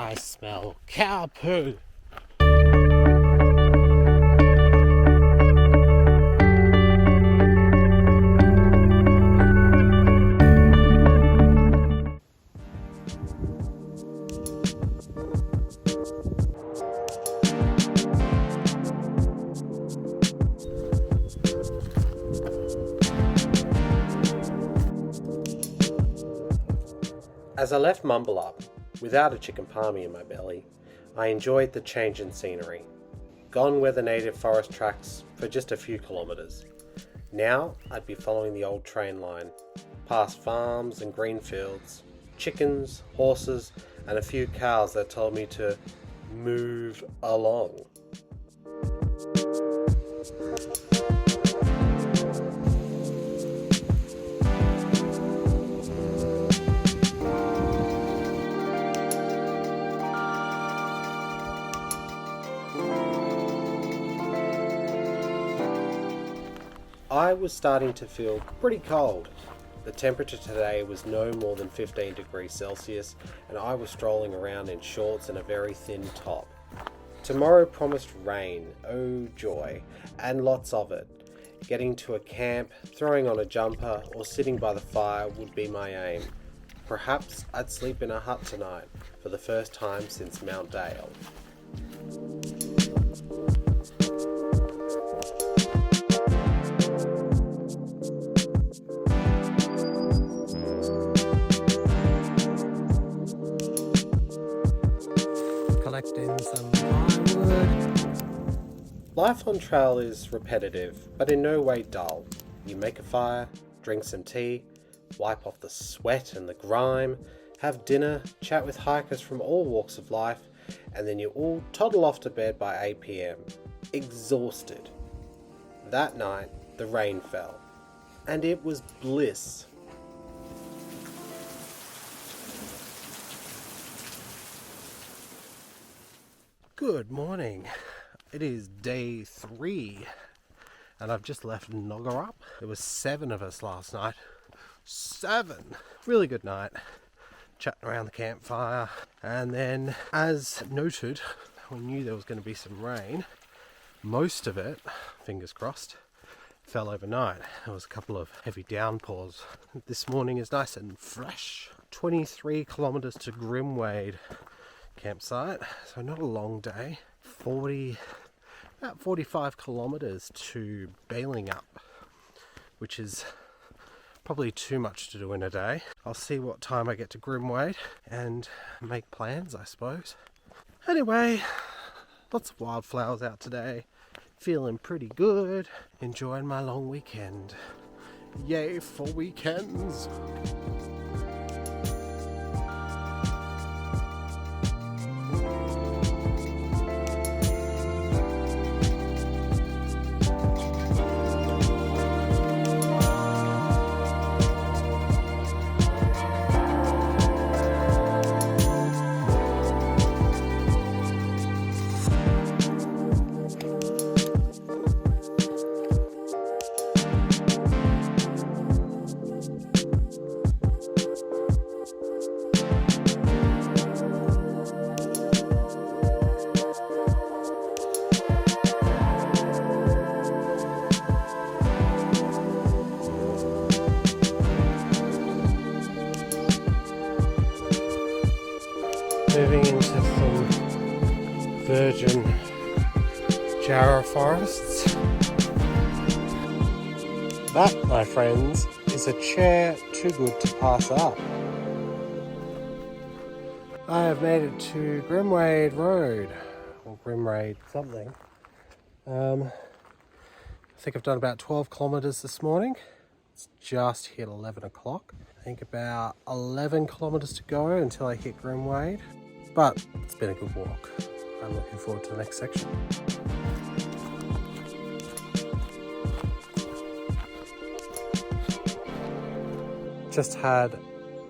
I smell cow poo. As I left Mumballup, without a chicken palmy in my belly, I enjoyed the change in scenery. Gone were the native forest tracks for just a few kilometres. Now I'd be following the old train line, past farms and green fields, chickens, horses, and a few cows that told me to move along. I was starting to feel pretty cold. The temperature today was no more than 15 degrees Celsius, and I was strolling around in shorts and a very thin top. Tomorrow promised rain, oh joy, and lots of it. Getting to a camp, throwing on a jumper, or sitting by the fire would be my aim. Perhaps I'd sleep in a hut tonight, for the first time since Mount Dale. Collecting some firewood. Life on trail is repetitive, but in no way dull. You make a fire, drink some tea, wipe off the sweat and the grime, have dinner, chat with hikers from all walks of life, and then you all toddle off to bed by 8 p.m, exhausted. That night, the rain fell, and it was bliss. Good morning. It is day 3 and I've just left Noggerup. There was 7 of us last night. 7! Really good night. Chatting around the campfire, and then, as noted, we knew there was going to be some rain. Most of it, fingers crossed, fell overnight. There was a couple of heavy downpours. This morning is nice and fresh. 23 kilometres to Grimwade campsite, so not a long day. About 45 kilometres to Balingup, which is probably too much to do in a day. I'll see what time I get to Grimwade and make plans, I suppose. Anyway, lots of wildflowers out today. Feeling pretty good. Enjoying my long weekend. Yay for weekends! Moving into some virgin jarrah forests. That, my friends, is a chair too good to pass up. I have made it to Grimwade Road, or Grimwade something. I think I've done about 12 kilometres this morning. It's just hit 11 o'clock. I think about 11 kilometres to go until I hit Grimwade. But it's been a good walk. I'm looking forward to the next section. Just had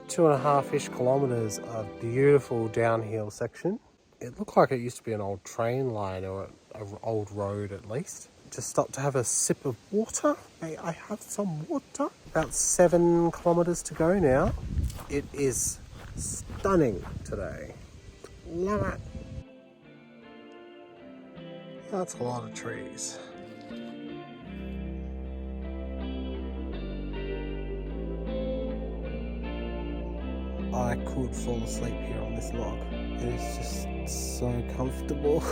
2.5-ish kilometres of beautiful downhill section. It looked like it used to be an old train line or an old road at least. Just stopped to have a sip of water. May I have some water? About 7 kilometres to go now. It is stunning today. Love it. That's a lot of trees. I could fall asleep here on this log. It is just so comfortable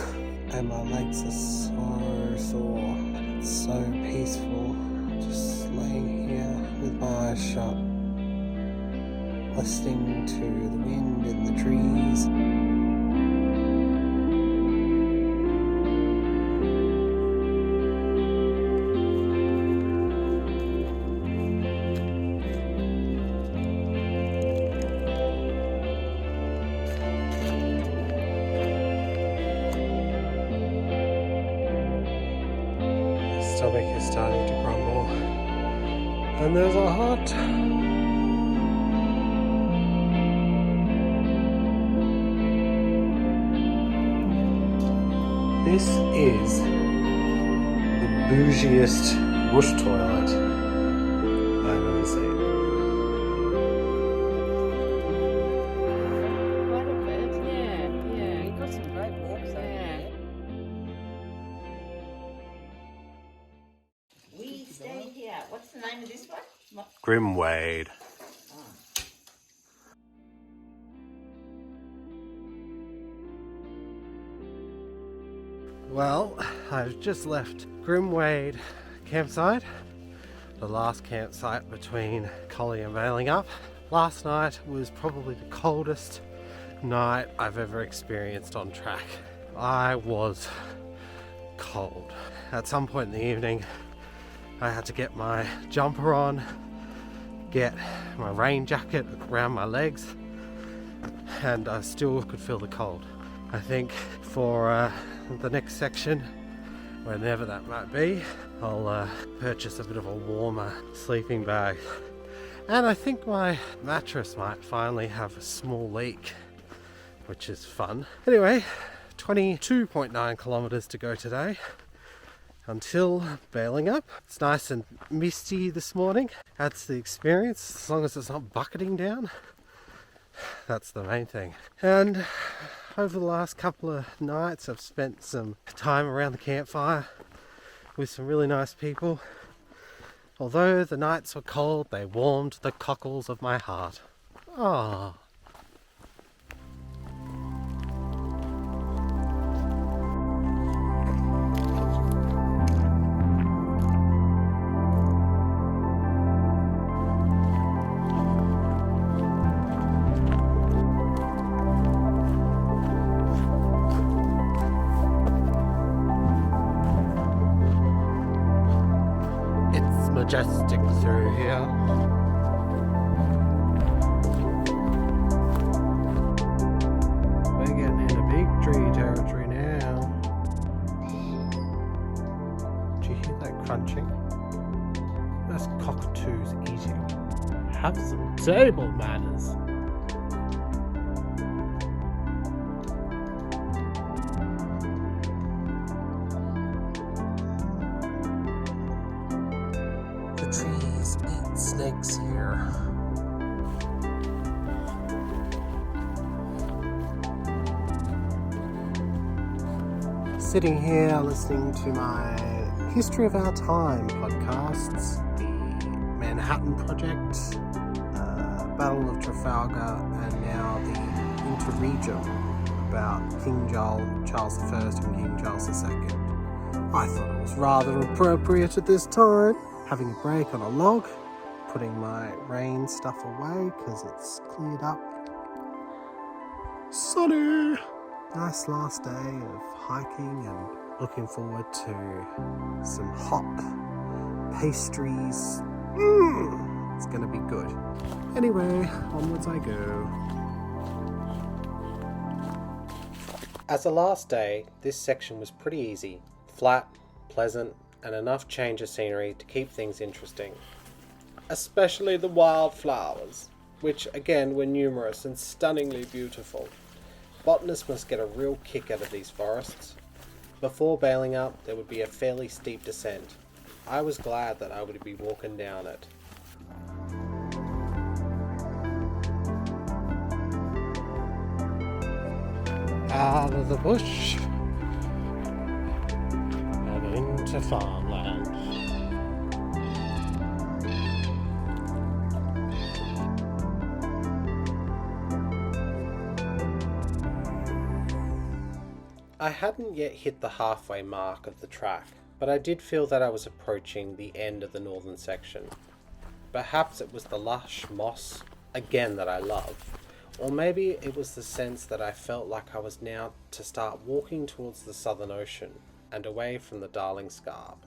and my legs are so sore. It's so peaceful, just laying here with my eyes shut, listening to the wind in the trees. Stomach is starting to grumble, and there's a hut. This is the bougiest bush toilet I've ever seen. Quite a bit, yeah. You got some great walks there. We stay here. What's the name of this one? Grimwade. Well, I've just left Grimwade campsite, the last campsite between Collie and Balingup. Last night was probably the coldest night I've ever experienced on track. I was cold. At some point in the evening, I had to get my jumper on, get my rain jacket around my legs, and I still could feel the cold. I think for the next section, whenever that might be, I'll purchase a bit of a warmer sleeping bag. And I think my mattress might finally have a small leak, which is fun. Anyway, 22.9 kilometers to go today until Balingup. It's nice and misty this morning. That's the experience, as long as it's not bucketing down. That's the main thing. And over the last couple of nights, I've spent some time around the campfire with some really nice people. Although the nights were cold, they warmed the cockles of my heart. Ah. Majestic through here. We're getting into big tree territory now. Do you hear that crunching? That's cockatoos eating. Have some table manners. Trees eat snakes here. Sitting here listening to my History of Our Time podcasts, the Manhattan Project, Battle of Trafalgar, and now the Interregnum about King Charles I and King Charles II. I thought it was rather appropriate at this time. Having a break on a log, putting my rain stuff away because it's cleared up. Sunny! Nice last day of hiking and looking forward to some hop pastries. It's gonna be good. Anyway, onwards I go. As a last day, this section was pretty easy. Flat, pleasant, and enough change of scenery to keep things interesting. Especially the wildflowers, which again were numerous and stunningly beautiful. Botanists must get a real kick out of these forests. Before Balingup, there would be a fairly steep descent. I was glad that I would be walking down it. out of the bush and into farmland. I hadn't yet hit the halfway mark of the track, but I did feel that I was approaching the end of the northern section. Perhaps it was the lush moss again that I love, or maybe it was the sense that I felt like I was now to start walking towards the Southern Ocean and away from the Darling Scarp.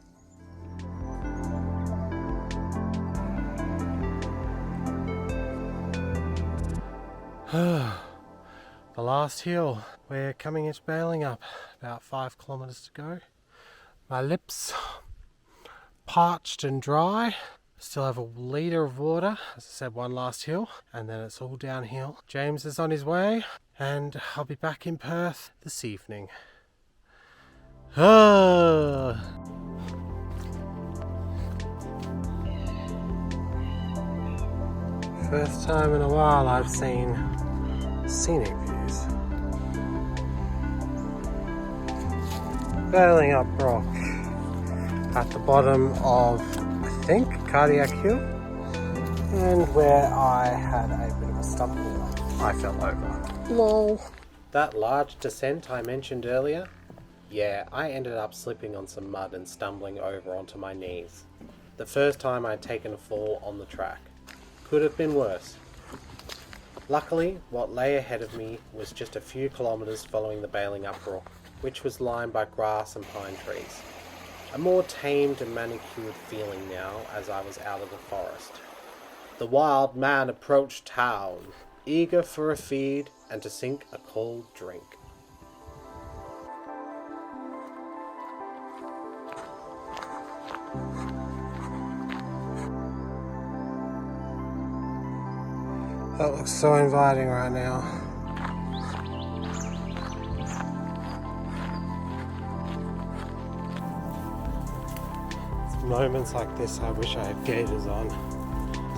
The last hill. We're coming into Balingup, about 5 kilometres to go. My lips parched and dry. Still have a litre of water. As I said, one last hill, and then it's all downhill. James is on his way, and I'll be back in Perth this evening. First time in a while I've seen scenic views. Balingup Rock at the bottom of, I think, Cardiac Hill, and where I had a bit of a stumble. I fell over. Lol. That large descent I mentioned earlier? Yeah, I ended up slipping on some mud and stumbling over onto my knees. The first time I'd taken a fall on the track. Could have been worse. Luckily, what lay ahead of me was just a few kilometres following the Balingup Rock, which was lined by grass and pine trees. A more tamed and manicured feeling now as I was out of the forest. The wild man approached town, eager for a feed and to sink a cold drink. That looks so inviting right now. It's moments like this I wish I had gaiters on.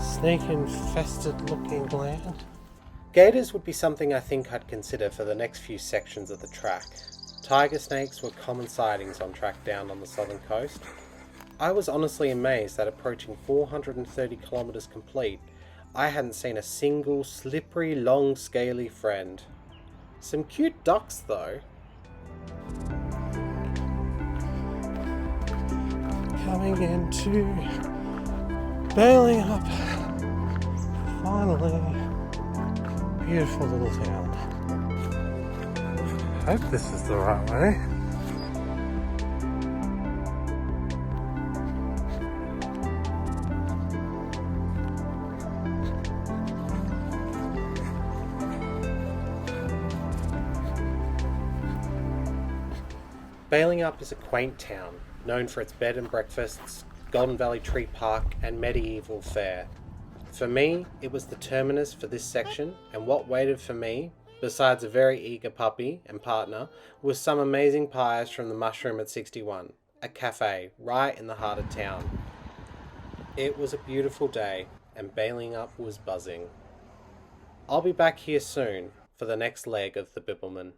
Snake-infested looking land. Gators would be something I think I'd consider for the next few sections of the track. Tiger snakes were common sightings on track down on the southern coast. I was honestly amazed that approaching 430 kilometres complete, I hadn't seen a single slippery, long, scaly friend. Some cute ducks though. Coming into Balingup. Finally. Beautiful little town. Hope this is the right way. Balingup is a quaint town, known for its bed and breakfasts, Golden Valley Tree Park and medieval fare. For me, it was the terminus for this section, and what waited for me, besides a very eager puppy and partner, was some amazing pies from the Mushroom at 61, a cafe right in the heart of town. It was a beautiful day, and Balingup was buzzing. I'll be back here soon for the next leg of the Bibbulmun.